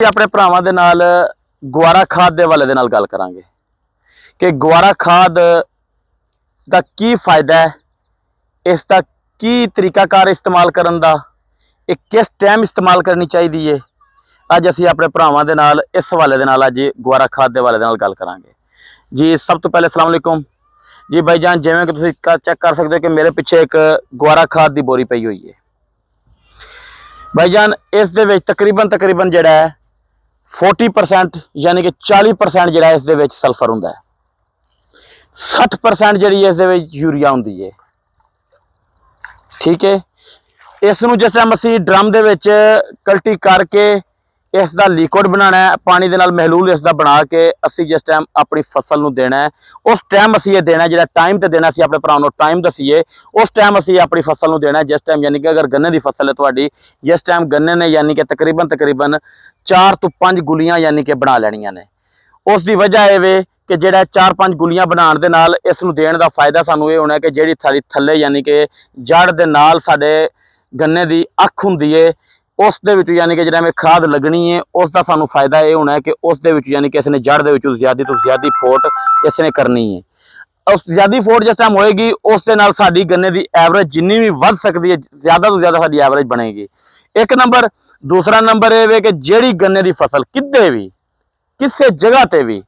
अपने भरावां दे नाल गुआरा खाद दे हवाले दे नाल गल करांगे कि गुआरा खाद दा की फायदा है, इसका की तरीकाकार इस्तेमाल करन दा, किस टाइम इस्तेमाल करनी चाहिए है। अज असी अपने भरावां दे नाल इस हवाले दे नाल अज गुआरा खाद दे हवाले दे नाल गल करांगे जी। सब तो पहले अस्सलाम वालेकुम जी भाईजान। जिवें कि तुसीं चेक कर सकते हो कि मेरे पिछे एक गुआरा खाद की बोरी पई हुई है भाईजान। इस दे विच तकरीबन जिहड़ा है 40% यानी कि 40% जिहड़ा इस दे विच सल्फर हुंदा है, 60% जिहड़ी इस दे विच यूरिया हुंदी है। ठीक है, इस नूं जिस टाइम असीं ड्रम दे विच कल्टी करके इसका लिक्विड बनाना है, पानी दे नाल महलूल इसका बना के असीं जिस टाइम अपनी फसल नूं देना है, उस टाइम असीं ये देना है। जिहड़ा टाइम ते देना, असीं अपने भरावां नूं टाइम दसीए, उस टाइम असीं अपनी फसल नूं देना है। जिस टाइम यानी कि अगर गन्ने की फसल है तुहाडी, जिस टाइम गन्ने ने यानी कि तकरीबन 4 तो 5 गुलियां यानी कि बना लैणियां ने। उस दी वजह यह वे कि जिहड़ा 4-5 गुलियां बनाउण दे नाल इस नूं देण दा फायदा सानूं ये होना है कि जिहड़ी साडी थल्ले यानी कि जड़ दे नाल साडे गन्ने दी अख हुंदी है, उस दे विच यानी कि जिहड़ा में खाद लगनी है, उसका सानूं फायदा ये होना है कि उस दे विच यानी कि इसने जड़ दे विच ज़्यादा तो ज़्यादा फोट इसने करनी है। उस ज़्यादा फोट जिस टाइम होएगी, उस दे नाल साडी गन्ने दी एवरेज जिन्नी भी वध सकती है, ज़्यादा तो ज़्यादा साडी एवरेज बनेगी। एक नंबर। दूसरा नंबर ये वे कि जिहड़ी गन्ने की फसल किते भी किसी जगह ते भी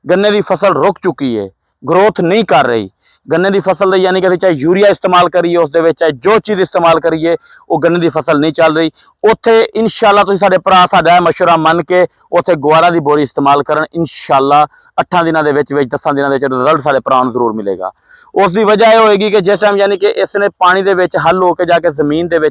गन्ने की फसल रुक चुकी है, ग्रोथ नहीं कर रही, गन्ने की फसल यानी कि चाहे यूरिया इस्तेमाल करिए, उस दे चाहे जो चीज़ इस्तेमाल करिए, वो गन्ने की फसल नहीं चल रही, उत्थे इंशाअल्लाह तुसीं साडे भरा साडा मशवरा मन के उत्थे गुआरा की बोरी इस्तेमाल करन। इंशाअल्लाह 8 दिनों के 10 दिनों के रिजल्ट साडे भरावां नूं जरूर मिलेगा। उसकी वजह यह होएगी कि जिस टाइम यानी कि इसने पानी दे विच हल होकर जाके जमीन दे विच